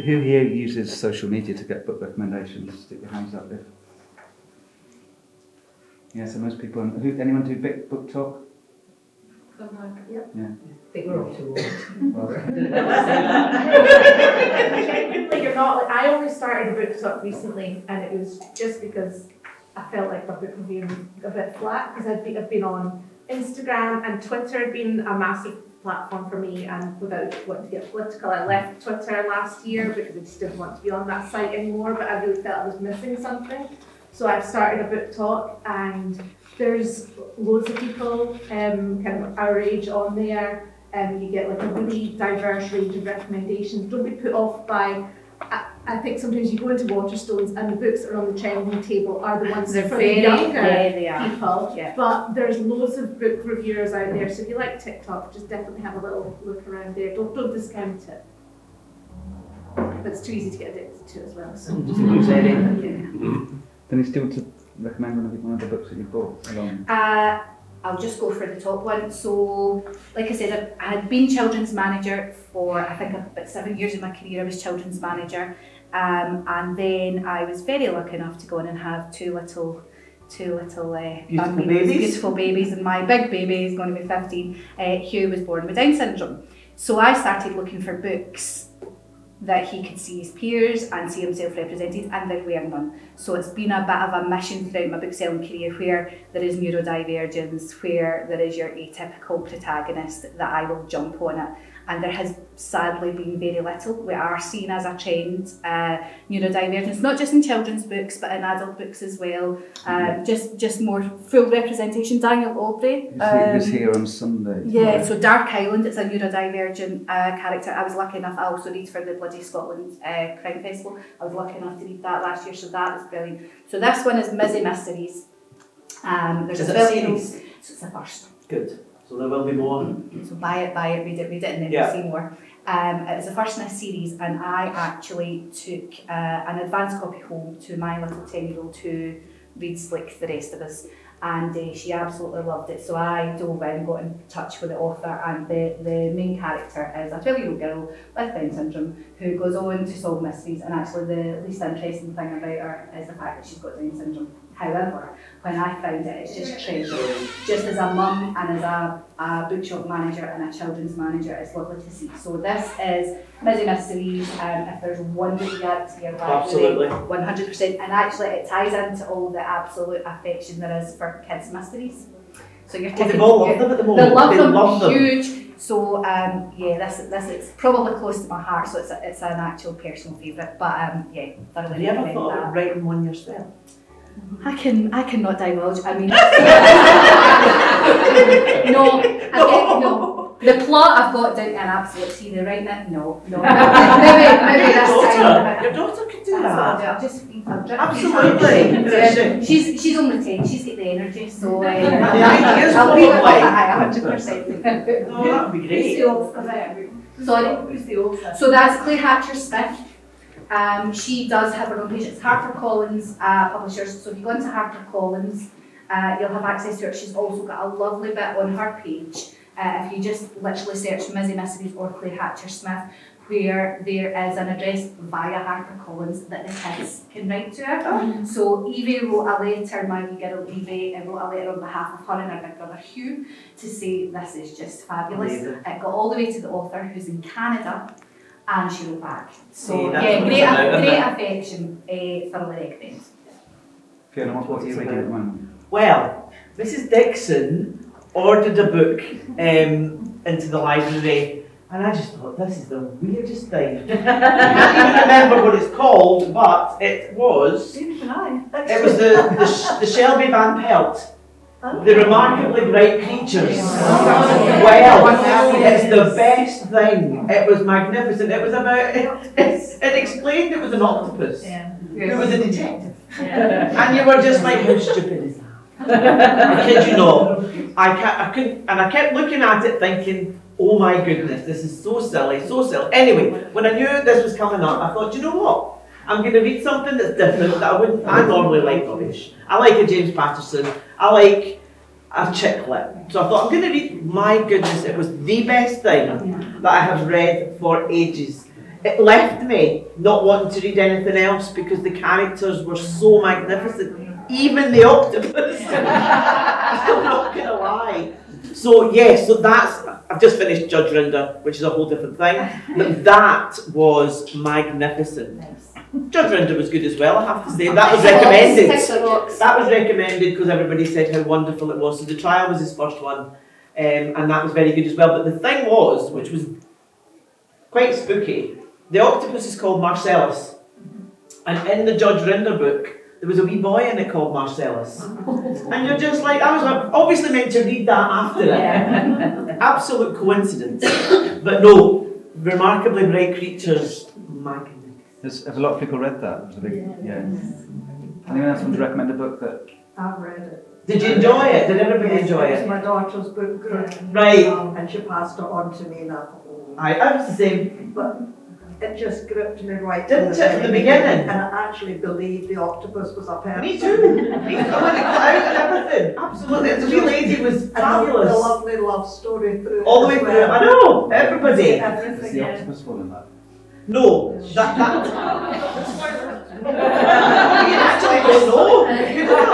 Who here uses social media to get book recommendations? Stick your hands up if. Yeah, so most people. Anyone do book talk? Yep. Yeah. I think we're off to war. You're not. I only started a book talk recently, and it was just because I felt like my book review was a bit flat because I've been on Instagram and Twitter had been a massive platform for me, and without wanting to get political, I left Twitter last year because I just didn't want to be on that site anymore, but I really felt I was missing something. So I've started a book talk, and there's loads of people kind of our age on there, and you get like a really diverse range of recommendations. Don't be put off by, I think sometimes you go into Waterstones and the books that are on the trending table are the ones They're for very, the younger they are. people. Yeah. But there's loads of book reviewers out there, so if you like TikTok, just definitely have a little look around there. Don't discount it. But it's too easy to get addicted to as well. So just Then you still to recommend one of the books that you bought along? I'll just go for the top one. So, like I said, I had been children's manager for, I think, about 7 years of my career. I was children's manager. And then I was very lucky enough to go on and have two little beautiful babies, and my big baby is going to be 15. Hugh was born with Down syndrome. So I started looking for books that he could see his peers and see himself represented, and there were none. So it's been a bit of a mission throughout my book selling career where there is neurodivergence, where there is your atypical protagonist, that I will jump on it. And there has sadly been very little. We are seen as a trend, neurodivergence, not just in children's books, but in adult books as well. Just more full representation. Daniel Aubrey. He was here on Sunday. Yeah, so Dark Island, it's a neurodivergent character. I was lucky enough, I also read for the Bloody Scotland Crime Festival. I was lucky enough to read that last year, so that was brilliant. So this one is Mizzy Mysteries. There's Is a it a series? series? So it's the first. Good. So there will be more. So buy it, read it, and then Yeah. you'll see more. It was the first in a series, and I actually took an advance copy home to my little 10-year-old who reads like the rest of us, and she absolutely loved it. So I dove in, got in touch with the author, and the main character is a 12-year-old girl with Down syndrome who goes on to solve mysteries, and actually the least interesting thing about her is the fact that she's got Down syndrome. However, when I found it, it's just treasure. Just as a mum and as a bookshop manager and a children's manager, it's lovely to see. So this is Mizzy Mysteries, if there's one book you add to your library, 100%. And actually it ties into all the absolute affection there is for kids' mysteries. So you're taking, They've all loved them at the moment. they love love them huge. So this is probably close to my heart, so it's an actual personal favourite. But yeah, Have you ever thought of writing one yourself? I cannot divulge. I mean, no. The plot I've got down to an absolute C. The writing it, no. Maybe this time. Your daughter could do I'll that. just Absolutely. Yeah. She's only 10. She's got the energy, so ideas I'll leave it probably. at 100%. Oh, that would be great. Sorry. Who's the author? So that's Claire Hatcher-Smith. She does have her own page. It's HarperCollins Publishers. So if you go into HarperCollins, you'll have access to her. She's also got a lovely bit on her page. If you just literally search Mizzy Mysteries or Claire Hatcher-Smith, where there is an address via HarperCollins that the kids can write to her. Oh. So Evie wrote a letter, my wee girl Evie, wrote a letter on behalf of her and her big brother Hugh to say this is just fabulous. Amazing. It got all the way to the author who's in Canada, and she wrote back. So See, that's yeah, what great it's about, affection, thoroughly recommend. Fiona, what are you reading at the moment? Well, Mrs. Dixon ordered a book into the library, and I just thought, this is the weirdest thing. I can't even remember what it's called, but it was the Shelby Van Pelt. The Remarkably Bright Creatures. Well, it's the best thing. It was magnificent. It was about, it explained it was an octopus who was a detective. And you were just like, how stupid is that? I kid you not. I couldn't, and I kept looking at it thinking, oh my goodness, this is so silly, so silly. Anyway, when I knew this was coming up, I thought, you know what? I'm going to read something that's different that I normally like rubbish. I like a James Patterson. I like a chick lit. So I thought, I'm going to read, my goodness, it was the best thing that I have read for ages. it left me not wanting to read anything else because the characters were so magnificent. Even the octopus. I'm not gonna lie. So yes, so that's, I've just finished Judge Rinder, which is a whole different thing, but that was magnificent. Nice. Judge Rinder was good as well, I have to say. That was recommended. Ticks the box. That was recommended because everybody said how wonderful it was. So the trial was his first one, and that was very good as well. But the thing was, which was quite spooky, the octopus is called Marcellus, and in the Judge Rinder book, there was a wee boy in it called Marcellus. And you're just like, I was obviously meant to read that after it. Absolute coincidence. But no, remarkably bright creatures, magnificent. Have a lot of people read that? It was a big, Anyone else want to recommend a book that? I've read it. Did you enjoy it? Did everybody enjoy It was it? my daughter's book group. Right. And she passed it on to me and I thought, oh. I was the same. But it just gripped me right Didn't it at the beginning? And I actually believed the octopus was a person. Me too. Me too. I went out and everything. Absolutely. The wee lady was And fabulous. the lovely love story through All the way as through. well. I know. Everybody. Does Everything. the octopus fall in that? No. That. You actually don't know. You don't.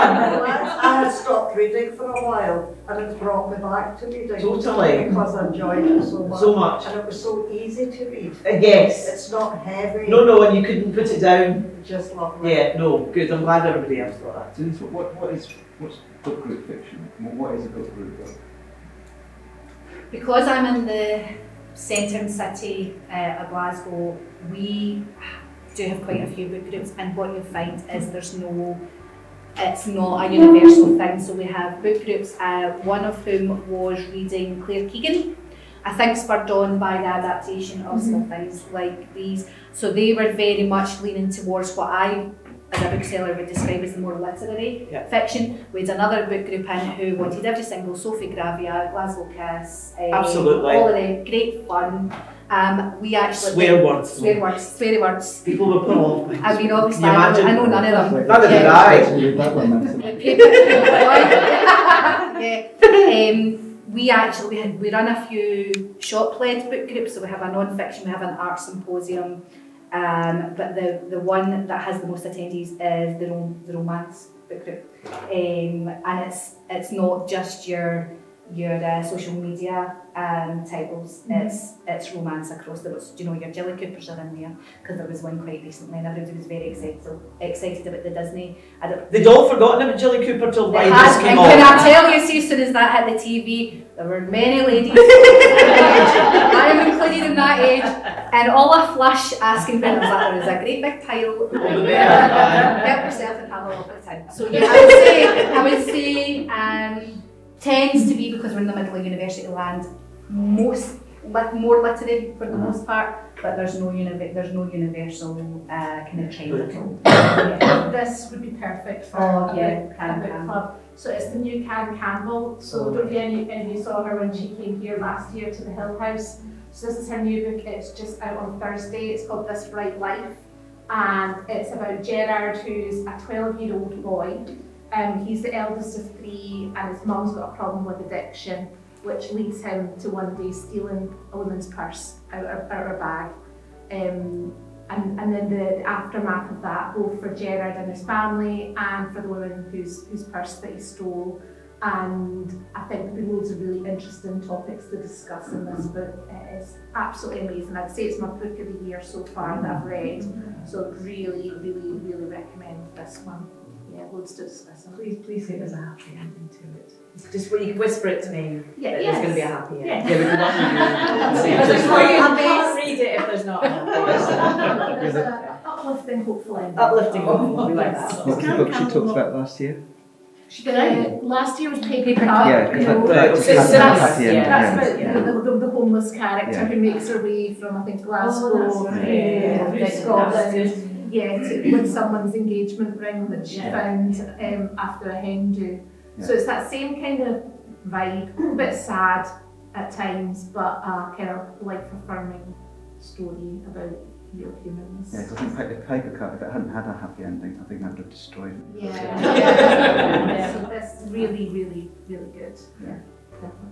I had stopped reading for a while and it's brought me back to reading. Totally. Because I enjoyed it so much. So much. And it was so easy to read. Yes. It's not heavy. No, and you couldn't put it down. Just lovely. Yeah, no, good. I'm glad everybody else got that. Denise, what's book group fiction? What is a book group book? Because I'm in the centre and city of Glasgow, we do have quite a few book groups, and what you'll find is it's not a universal thing. So we have book groups, one of whom was reading Claire Keegan, I think spurred on by the adaptation of Small Things Like These. So they were very much leaning towards what I, as a bookseller, would describe as the more literary fiction. We had another book group in who wanted every single Sophie Gravia, Glasgow Kiss, Absolutely. all of them, great fun. We actually Swear words. sweary words. People were put off. I mean, obviously, Can you I imagine? know none of them. Neither did I. We run a few shop-led book groups, so we have a non-fiction, we have an art symposium, but the one that has the most attendees is the romance book group, and it's not just your social media titles, it's romance across the board. You know, your Jilly Coopers are in there, because there was one quite recently and everybody was very excited about the Disney. They'd all forgotten about Jilly Cooper till They Biden had, came and can I on. tell you, see, as soon as that hit the TV, there were many ladies, I am included in that age, and all a flush asking for it was like, there was a great big pile. Help yourself and have a lovely time. So yeah, I would say tends to be, because we're in the middle of university land, more literary for the most part, but there's no universal kind of trend at all. Yeah. This would be perfect for Oh, a yeah, book Can. club. So it's the new Karen Campbell. So don't know if any of you saw her when she came here last year to the Hill House. So this is her new book. It's just out on Thursday. It's called This Bright Life, and it's about Gerard, who's a 12-year-old boy. He's the eldest of 3, and his mum's got a problem with addiction, which leads him to one day stealing a woman's purse out her bag. And then the aftermath of that, both for Gerard and his family, and for the woman whose purse that he stole. And I think there'll be loads of really interesting topics to discuss in this book. It is absolutely amazing. I'd say it's my book of the year so far that I've read. So I'd really, really, really recommend this one. Yeah, loads to discuss. Please say there's a happy ending to it. Just you whisper it to me. Yeah, There's going to be a happy ending. Yeah. Yeah, we could I can't read it if there's not a happy ending. Uplifting, hopefully. Uplifting, we like that. What was the book she talked about last year? Last year was Paper Paper Cup. Yeah, because you know, that it's just similar. at the end. That's Yeah. about the homeless character Yeah. who makes her way from, I think, Glasgow right. through Yeah. Scotland. Yeah, with someone's engagement ring that she found after a hen do. So it's that same kind of vibe, a bit sad at times, but a kind of life-affirming story about real humans. Yeah, 'cause I think if Paper Cut, if it hadn't had a happy ending, I think that would have destroyed it. Yeah. So that's really, really, really good. Yeah, definitely.